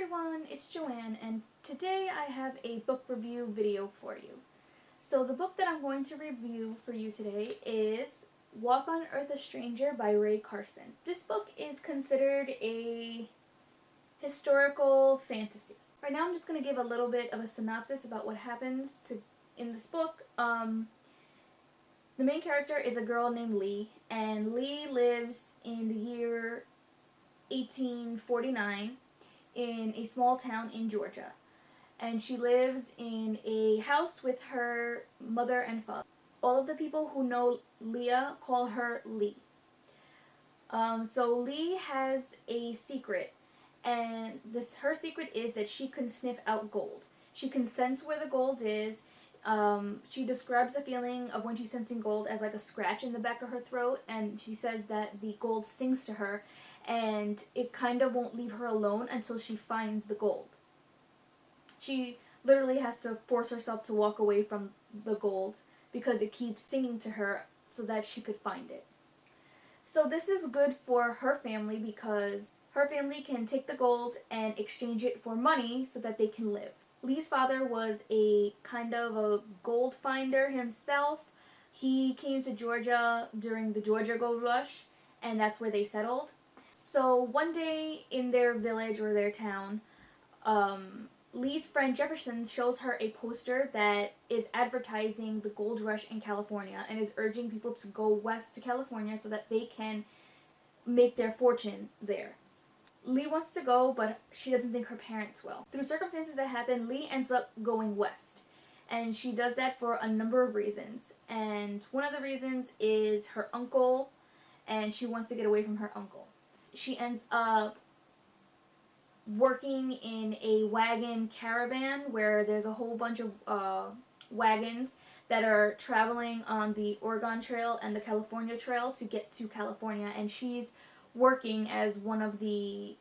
everyone, it's Joanne, and today I have a book review video for you. So the book that I'm going to review for you today is Walk on Earth a Stranger by Rae Carson. This book is considered a historical fantasy. Right now I'm just going to give a little bit of a synopsis about what happens in this book. The main character is a girl named Lee, and Lee lives in the year 1849 in a small town in Georgia. And she lives in a house with her mother and father. All of the people who know Leah call her Lee. So Lee has a secret, and her secret is that she can sniff out gold. She can sense where the gold is. She describes the feeling of when she's sensing gold as like a scratch in the back of her throat, and she says that the gold sings to her, and it kind of won't leave her alone until she finds the gold. She literally has to force herself to walk away from the gold because it keeps singing to her so that she could find it. So this is good for her family because her family can take the gold and exchange it for money so that they can live. Lee's father was a kind of a gold finder himself. He came to Georgia during the Georgia Gold Rush, and that's where they settled. So one day in their village or their town, Lee's friend Jefferson shows her a poster that is advertising the gold rush in California and is urging people to go west to California so that they can make their fortune there. Lee wants to go, but she doesn't think her parents will. Through circumstances that happen, Lee ends up going west. And she does that for a number of reasons. And one of the reasons is her uncle, and she wants to get away from her uncle. She ends up working in a wagon caravan where there's a whole bunch of wagons that are traveling on the Oregon Trail and the California Trail to get to California, and she's working as one of the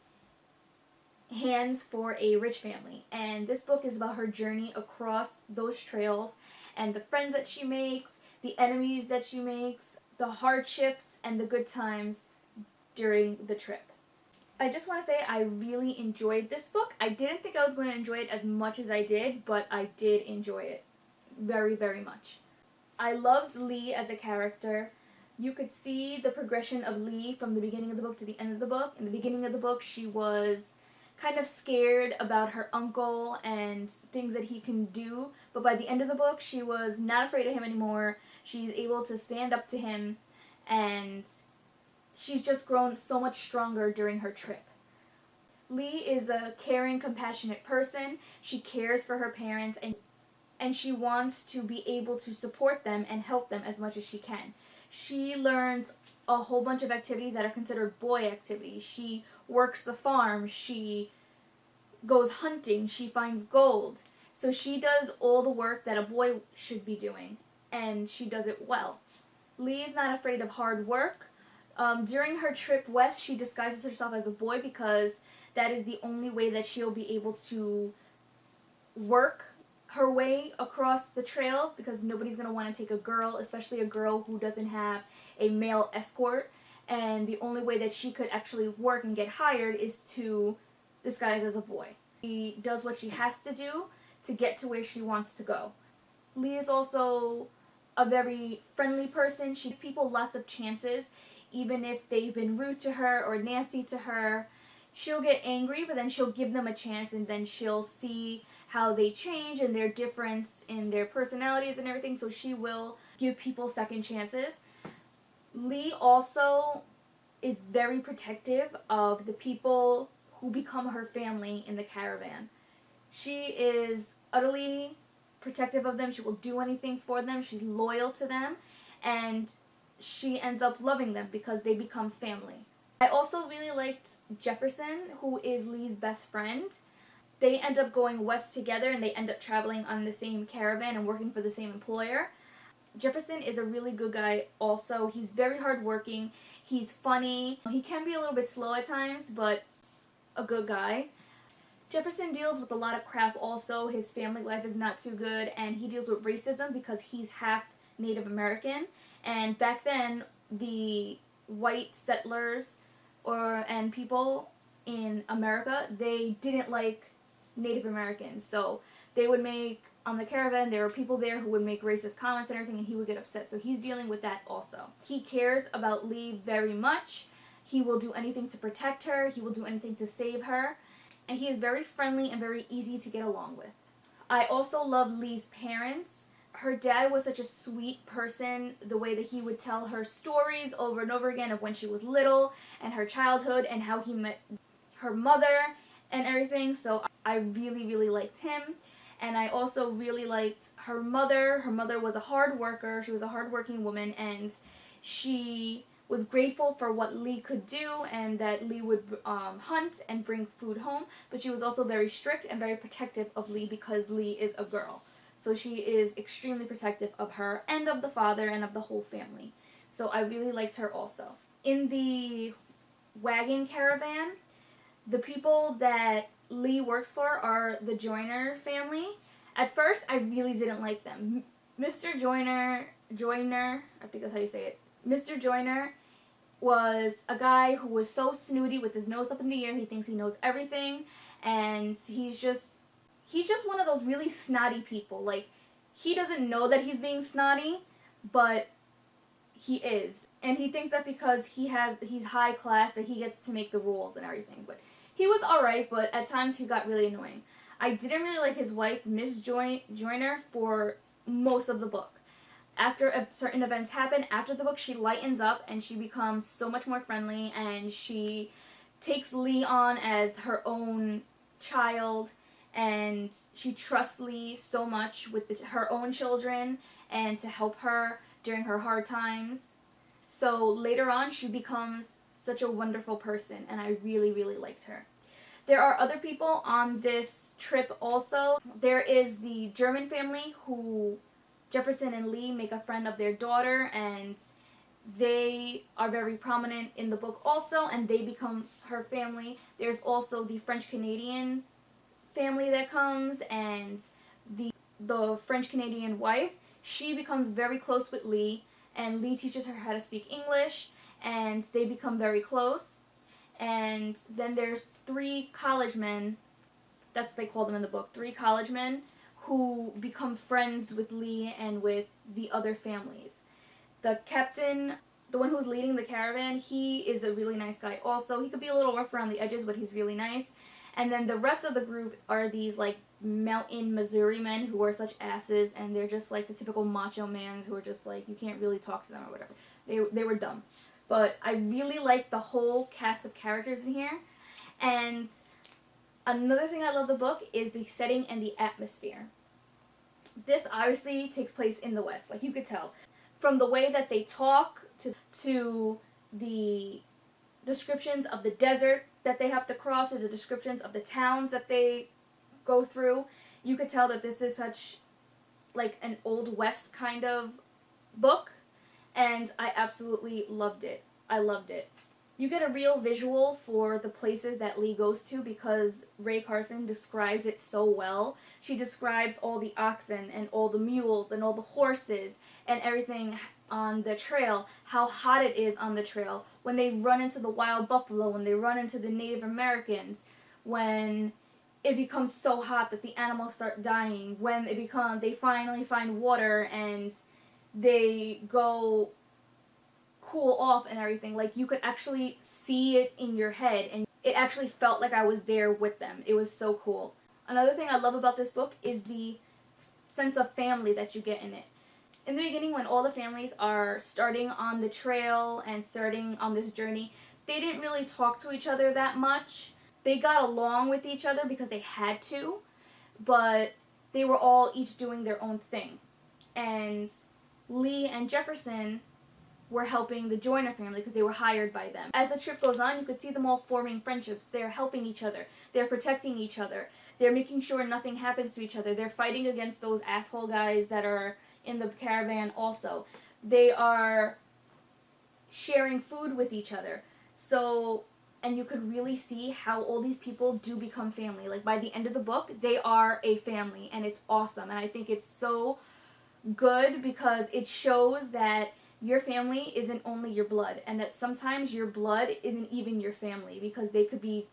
hands for a rich family. And this book is about her journey across those trails and the friends that she makes, the enemies that she makes, the hardships and the good times during the trip. I just want to say I really enjoyed this book. I didn't think I was going to enjoy it as much as I did, but I did enjoy it very, very much. I loved Lee as a character. You could see the progression of Lee from the beginning of the book to the end of the book. In the beginning of the book, she was kind of scared about her uncle and things that he can do, but by the end of the book, she was not afraid of him anymore. She's able to stand up to him, and she's just grown so much stronger during her trip. Lee is a caring, compassionate person. She cares for her parents, and she wants to be able to support them and help them as much as she can. She learns a whole bunch of activities that are considered boy activities. She works the farm, she goes hunting, she finds gold. So she does all the work that a boy should be doing, and she does it well. Lee is not afraid of hard work. During her trip west, she disguises herself as a boy because that is the only way that she'll be able to work her way across the trails, because nobody's going to want to take a girl, especially a girl who doesn't have a male escort. And the only way that she could actually work and get hired is to disguise as a boy. She does what she has to do to get to where she wants to go. Lee is also a very friendly person. She gives people lots of chances. Even if they've been rude to her or nasty to her, she'll get angry, but then she'll give them a chance, and then she'll see how they change and their difference in their personalities and everything, so she will give people second chances. Lee also is very protective of the people who become her family in the caravan. She is utterly protective of them. She will do anything for them. She's loyal to them, and she ends up loving them because they become family. I also really liked Jefferson, who is Lee's best friend. They end up going west together, and they end up traveling on the same caravan and working for the same employer. Jefferson is a really good guy also. He's very hardworking. He's funny. He can be a little bit slow at times, but a good guy. Jefferson deals with a lot of crap also. His family life is not too good, and he deals with racism because he's half Native American. And back then, the white settlers and people in America, they didn't like Native Americans. So they would make, on the caravan, there were people there who would make racist comments and everything, and he would get upset. So he's dealing with that also. He cares about Lee very much. He will do anything to protect her. He will do anything to save her. And he is very friendly and very easy to get along with. I also love Lee's parents. Her dad was such a sweet person, the way that he would tell her stories over and over again of when she was little and her childhood and how he met her mother and everything. So I really, really liked him. And I also really liked her mother. Her mother was a hard worker. She was a hardworking woman, and she was grateful for what Lee could do and that Lee would hunt and bring food home. But she was also very strict and very protective of Lee because Lee is a girl. So she is extremely protective of her and of the father and of the whole family. So I really liked her also. In the wagon caravan, the people that Lee works for are the Joyner family. At first, I really didn't like them. Mr. Joyner, I think that's how you say it. Mr. Joyner was a guy who was so snooty with his nose up in the air. He thinks he knows everything, and he's just one of those really snotty people. Like, he doesn't know that he's being snotty, but he is. And he thinks that because he's high class that he gets to make the rules and everything. But he was alright, but at times he got really annoying. I didn't really like his wife, Miss Joyner, for most of the book. After certain events happen, after the book, she lightens up and she becomes so much more friendly, and she takes Lee on as her own child, and she trusts Lee so much with her own children and to help her during her hard times. So later on, she becomes such a wonderful person, and I really, really liked her. There are other people on this trip also. There is the German family who Jefferson and Lee make a friend of their daughter, and they are very prominent in the book also, and they become her family. There's also the French-Canadian family that comes, and the French-Canadian wife. She becomes very close with Lee, and Lee teaches her how to speak English, and they become very close. And then there's 3 college men, that's what they call them in the book, 3 college men who become friends with Lee and with the other families. The captain, the one who's leading the caravan, he is a really nice guy also. He could be a little rough around the edges, but he's really nice. And then the rest of the group are these like mountain Missouri men who are such asses, and they're just like the typical macho mans who are just like, you can't really talk to them or whatever. They were dumb. But I really like the whole cast of characters in here. And another thing I love the book is the setting and the atmosphere. This obviously takes place in the West, like you could tell. From the way that they talk to the descriptions of the desert that they have to cross, or the descriptions of the towns that they go through, you could tell that this is such like an Old West kind of book, and I absolutely loved it. I loved it. You get a real visual for the places that Lee goes to because Rae Carson describes it so well. She describes all the oxen and all the mules and all the horses and everything on the trail, how hot it is on the trail, when they run into the wild buffalo, when they run into the Native Americans, when it becomes so hot that the animals start dying, when they finally find water and they go cool off and everything. Like, you could actually see it in your head, and it actually felt like I was there with them. It was so cool. Another thing I love about this book is the sense of family that you get in it. In the beginning, when all the families are starting on the trail and starting on this journey, they didn't really talk to each other that much. They got along with each other because they had to, but they were all each doing their own thing. And Lee and Jefferson were helping the Joyner family because they were hired by them. As the trip goes on, you could see them all forming friendships. They're helping each other. They're protecting each other. They're making sure nothing happens to each other. They're fighting against those asshole guys that are in the caravan also. They are sharing food with each other. So, and you could really see how all these people do become family. Like, by the end of the book, they are a family, and it's awesome. And I think it's so good because it shows that your family isn't only your blood, and that sometimes your blood isn't even your family because they could be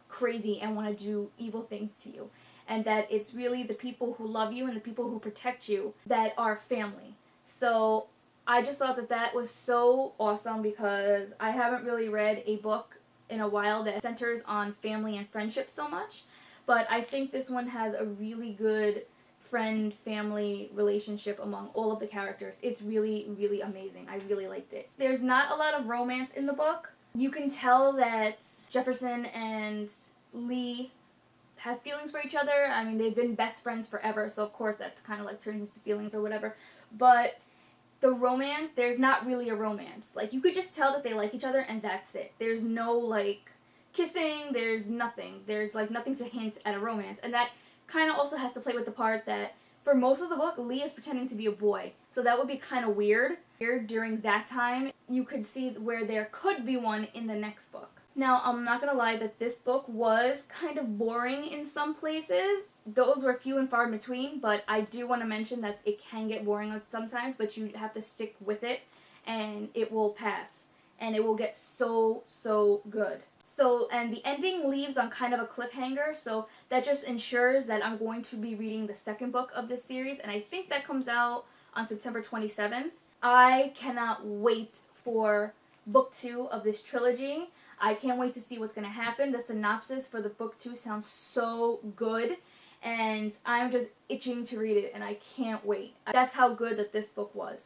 crazy and want to do evil things to you. And that it's really the people who love you and the people who protect you that are family. So I just thought that that was so awesome because I haven't really read a book in a while that centers on family and friendship so much. But I think this one has a really good friend-family relationship among all of the characters. It's really, really amazing. I really liked it. There's not a lot of romance in the book. You can tell that Jefferson and Lee have feelings for each other. I mean, they've been best friends forever, so of course that kind of like turns into feelings or whatever. But the romance, there's not really a romance. Like, you could just tell that they like each other and that's it. There's no, like, kissing, there's nothing. There's, like, nothing to hint at a romance. And that kind of also has to play with the part that for most of the book, Lee is pretending to be a boy. So that would be kind of weird. During that time, you could see where there could be one in the next book. Now, I'm not going to lie that this book was kind of boring in some places. Those were few and far in between, but I do want to mention that it can get boring sometimes, but you have to stick with it, and it will pass. And it will get so, so good. So, and the ending leaves on kind of a cliffhanger, so that just ensures that I'm going to be reading the second book of this series, and I think that comes out on September 27th. I cannot wait for book 2 of this trilogy. I can't wait to see what's going to happen. The synopsis for the book 2 sounds so good, and I'm just itching to read it, and I can't wait. That's how good that this book was.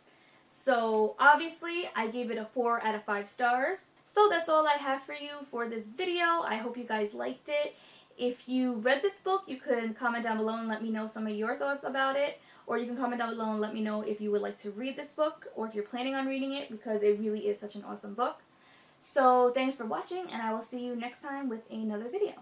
So, obviously, I gave it a 4 out of 5 stars. So that's all I have for you for this video. I hope you guys liked it. If you read this book, you can comment down below and let me know some of your thoughts about it. Or you can comment down below and let me know if you would like to read this book or if you're planning on reading it, because it really is such an awesome book. So thanks for watching, and I will see you next time with another video.